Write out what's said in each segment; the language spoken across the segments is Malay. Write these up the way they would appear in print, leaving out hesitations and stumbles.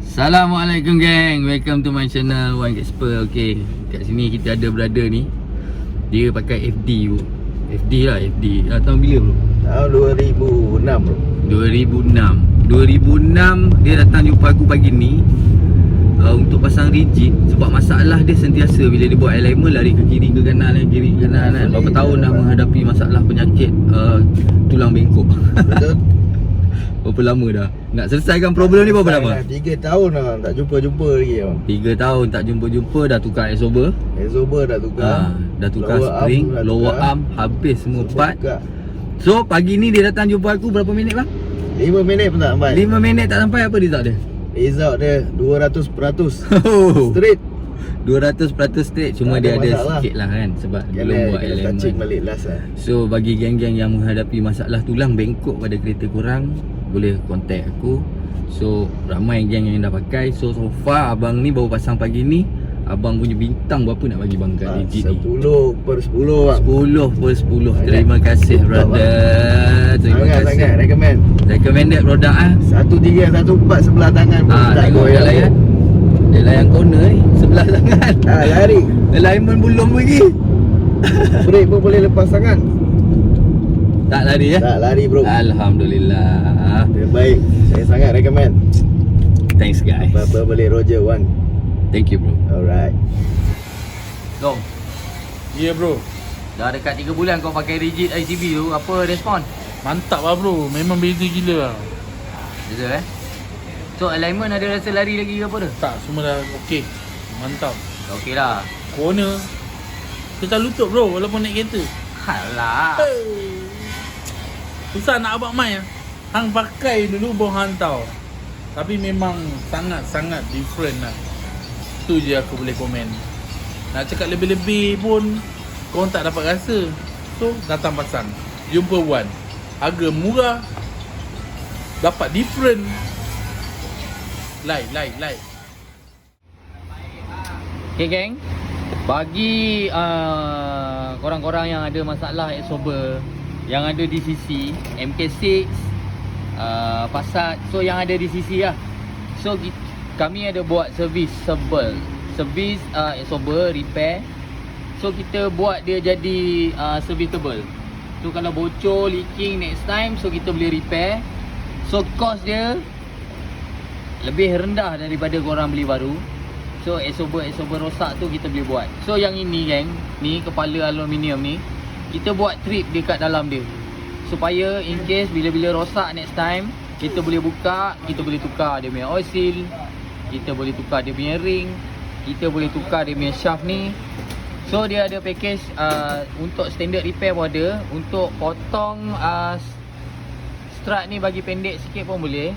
Assalamualaikum geng, welcome to my channel One Casper. Okay, kat sini kita ada brother ni. Dia pakai FD bro. FD lah, FD. Tahun bila bro? Tahun 2006 bro. 2006 dia datang jumpa aku pagi ni untuk pasang rigid. Sebab masalah dia sentiasa bila dia buat alignment lari ke kiri ke kanan, kiri ke kanan kan. Berapa tahun dah menghadapi masalah penyakit tulang bengkok. Betul. Berapa lama dah nak selesaikan problem ni? Berapa lama? 3 tahun dah tak jumpa lagi bang. 3 tahun tak jumpa, dah tukar exober. Exober dah tukar. Dah tukar spring, lower arm, habis semua part. So pagi ni dia datang jumpa aku berapa minit bang? 5 minit pun tak sampai. 5 minit tak sampai. Apa result dia? Result dia 200% straight. 200% straight. Cuma dia ada masalah sikit lah kan. Sebab belum buat elemen. balik last lah. So bagi geng-geng yang menghadapi masalah tulang bengkok pada kereta korang, boleh contact aku. So ramai geng yang dah pakai. So far abang ni baru pasang pagi ni. Abang punya bintang berapa nak bagi bang kat rigid ni? 10/10 bang. 10/10. Terima kasih brother. Terima kasih. Sangat recommend. Recommended produk 1314 sebelah tangan pun tak tengok dia layan. Dia layan corner ni sebelah tangan. Lari. Alignment belum lagi. Brake pun boleh lepas tangan. Tak lari ya? Tak lari bro. Alhamdulillah. Terbaik. Saya sangat recommend. Thanks guys. Apa-apa boleh Roger One. Thank you bro. Alright. Dong. Ya yeah, bro. Dah dekat 3 bulan kau pakai rigid ICB tu, apa respon? Mantap lah bro. Memang beza gila lah. Beza So alignment ada rasa lari lagi ke apa dah? Tak, semua dah okey. Mantap. Okey lah. Corner Susah lutut bro walaupun naik kereta. Alah. Susah nak abang mai lah. Hang pakai dulu baru hang tahu. Tapi memang sangat-sangat different lah. Tu je aku boleh komen. Nak cakap lebih-lebih pun korang tak dapat rasa. So datang pasang, jumpa Wan. Harga murah, dapat different. Like. Okay geng, bagi korang-korang yang ada masalah exober, yang ada di sisi MK6, Passat, so yang ada di sisi lah. So kami ada buat serviceable, exober, repair. So kita buat dia jadi serviceable. So kalau bocor, leaking next time, so kita boleh repair. So cost dia lebih rendah daripada korang beli baru. So exober rosak tu kita boleh buat. So yang ini geng, ni kepala aluminium ni, kita buat trip dekat dalam dia, supaya in case bila-bila rosak next time, kita boleh buka, kita boleh tukar dia punya oil seal, kita boleh tukar dia punya ring, kita boleh tukar dia punya shaft ni. So dia ada package untuk standard repair pun ada. Untuk potong strut ni bagi pendek sikit pun boleh.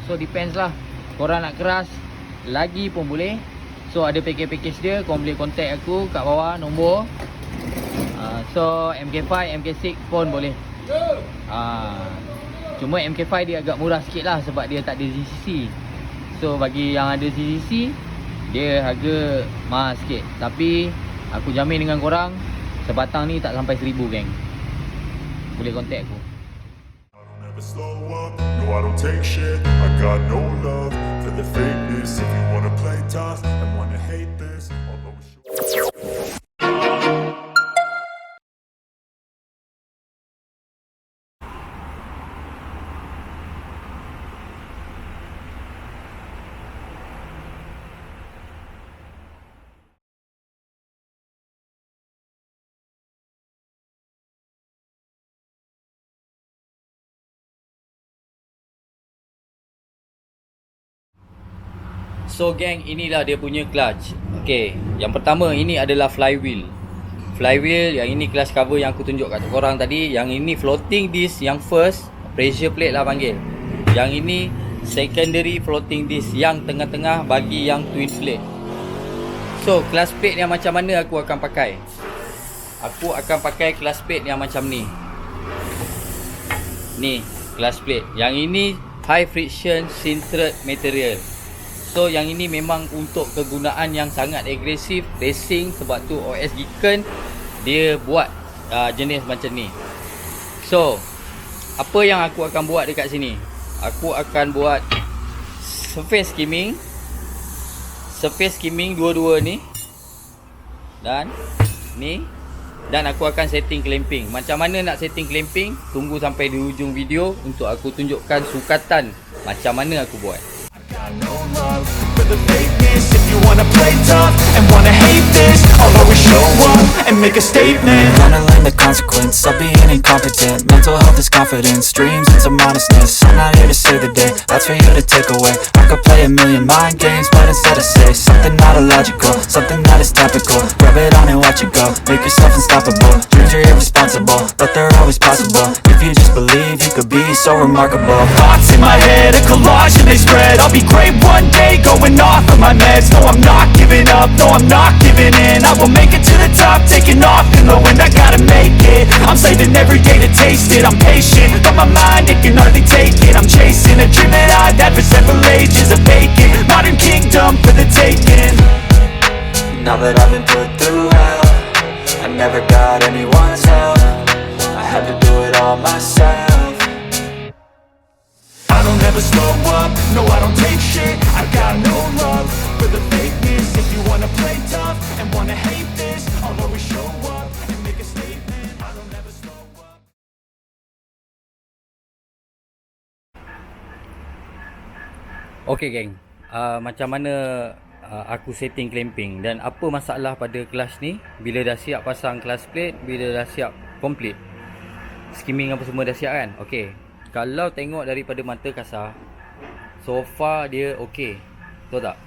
So depends lah. Korang nak keras lagi pun boleh. So ada package dia. Korang boleh contact aku kat bawah nombor. So MK5, MK6 pun boleh. Cuma MK5 dia agak murah sikit lah sebab dia tak ada ZCC. So bagi yang ada ZCC, dia harga mahal sikit. Tapi aku jamin dengan korang, sebatang ni tak sampai 1000 geng. Boleh contact aku. No, I don't take shit. I got no love for the fakeness. If you wanna play tough and wanna hate this, I'll always show. So geng, inilah dia punya clutch. Okay, yang pertama ini adalah flywheel. Flywheel, yang ini clutch cover yang aku tunjuk kat korang tadi. Yang ini floating disc, yang first pressure plate lah panggil. Yang ini secondary floating disc, yang tengah-tengah bagi yang twin plate. So clutch plate yang macam mana aku akan pakai? Aku akan pakai clutch plate yang macam ni. Ni clutch plate. Yang ini high friction sintered material. So yang ini memang untuk kegunaan yang sangat agresif racing. Sebab tu OS Giken dia buat jenis macam ni. So apa yang aku akan buat dekat sini? Aku akan buat surface skimming dua-dua ni. Dan ni. Dan aku akan setting clamping. Macam mana nak setting clamping? Tunggu sampai di hujung video untuk aku tunjukkan sukatan macam mana aku buat. No love for the fakeness. If you wanna play tough and wanna hate this, I'll always show up and make a statement. Gonna learn the consequence of being incompetent. Mental health is confidence, dreams and some honestness. I'm not here to save the day, that's for you to take away. I could play a million mind games, but instead I say something not illogical, something that is topical. Rub it on and watch it go, make yourself unstoppable. Dreams are irresponsible, but they're always possible. If you just believe, you could be so remarkable. Thoughts in my head, a collage and they spread. I'll be great one day, going off of my meds. No, I'm not giving up, no, I'm not giving in. I will make it to the top, taking off in the wind. I gotta make it, I'm saving every day to taste it. I'm patient, but my mind, it can hardly take it. I'm chasing a dream that I've had for several ages. A vacant, modern kingdom for the taking. Now that I've been put through hell, I never got anyone's help. I had to do it all myself. I don't ever slow up, no I don't take shit. I got no love for the fakeness. If you wanna play tough and wanna hate this, I'll always show up and make a statement. I don't ever slow up. Okay geng, macam mana aku setting clamping dan apa masalah pada kelas ni. Bila dah siap pasang class plate, bila dah siap complete skimming apa semua dah siap kan. Okay, kalau tengok daripada mata kasar, so far dia okay, betul tak?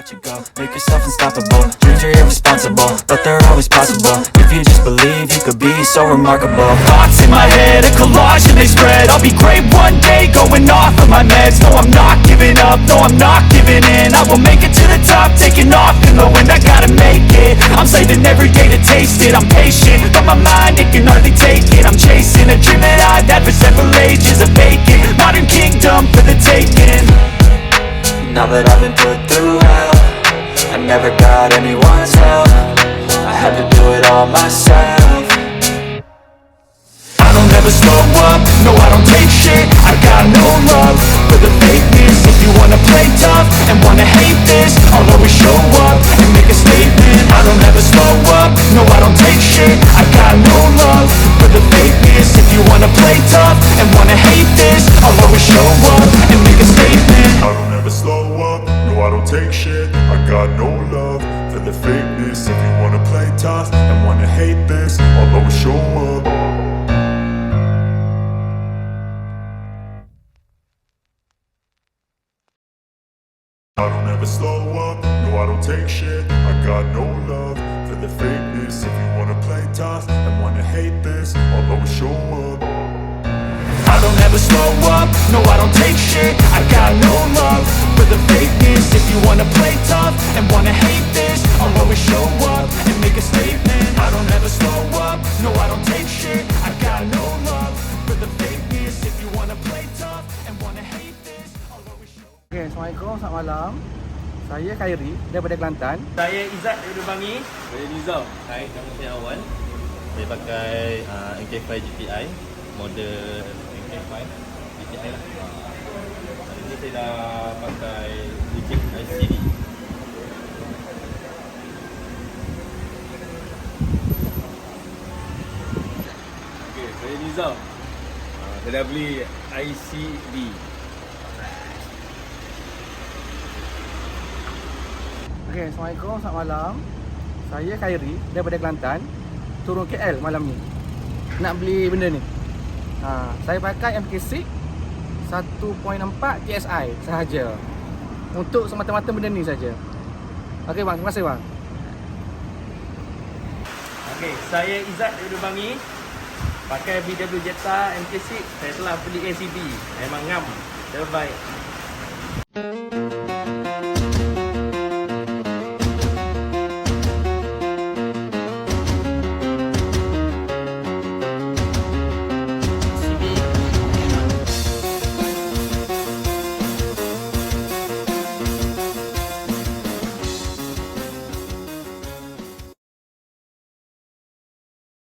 Watch it go, make yourself unstoppable. Dreams are irresponsible, but they're always possible. If you just believe, you could be so remarkable. Thoughts in my head, a collage and they spread. I'll be great one day, going off of my meds. No, I'm not giving up, no, I'm not giving in. I will make it to the top, taking off in the wind. I gotta make it, I'm saving every day to taste it. I'm patient, but my mind, it can hardly take it. I'm chasing a dream that I've had for several ages. A vacant, modern kingdom for the taking. Now that I've been put through hell, I never got anyone's help. I had to do it all myself. I don't ever slow up, no I don't take shit. I got no love for the fakeness. If you wanna play tough and wanna hate this, I'll always show up and make a statement. I don't ever slow up, no I don't take shit. I got no love for the fakeness. If you wanna play tough and wanna hate this, I'll always show up and make a statement. I don't ever slow up, no I don't take shit. I got no love for the fakeness. If you wanna play tough and wanna hate this, I'll always show up. I don't ever slow up, no I don't take shit. I got no love for the fakeness. If you wanna play tough and wanna hate this, I'll always show up. I don't ever slow up, no I don't take shit. I got no love for the fakeness. If you wanna play tough and wanna hate this, I'll always show up and make a statement. I don't ever slow up, no I don't take shit. I got no love for the fakeness. If you wanna play tough and wanna hate this, I'll always show up. Okay, Assalamualaikum, selamat malam. Saya Khairi daripada Kelantan. Saya Izzat daripada Bangi. Saya Nizam. Hai, nama saya Awan. Saya pakai MK5 GTI, model MK5 GTI lah. Hari ni saya dah pakai Giken ICD. Okay, saya Nizam. Saya dah beli ICD. Okay, Assalamualaikum, selamat malam. Saya Khairi daripada Kelantan. Turun KL malam ni. Nak beli benda ni. Saya pakai MK6 1.4 TSI sahaja. Untuk semata-mata benda ni saja. Okey bang, terima kasih bang. Okay, saya Izzat daripada Bangi. Pakai VW Jetta MK6, saya telah beli ACB. Memang ngam. Terbaik.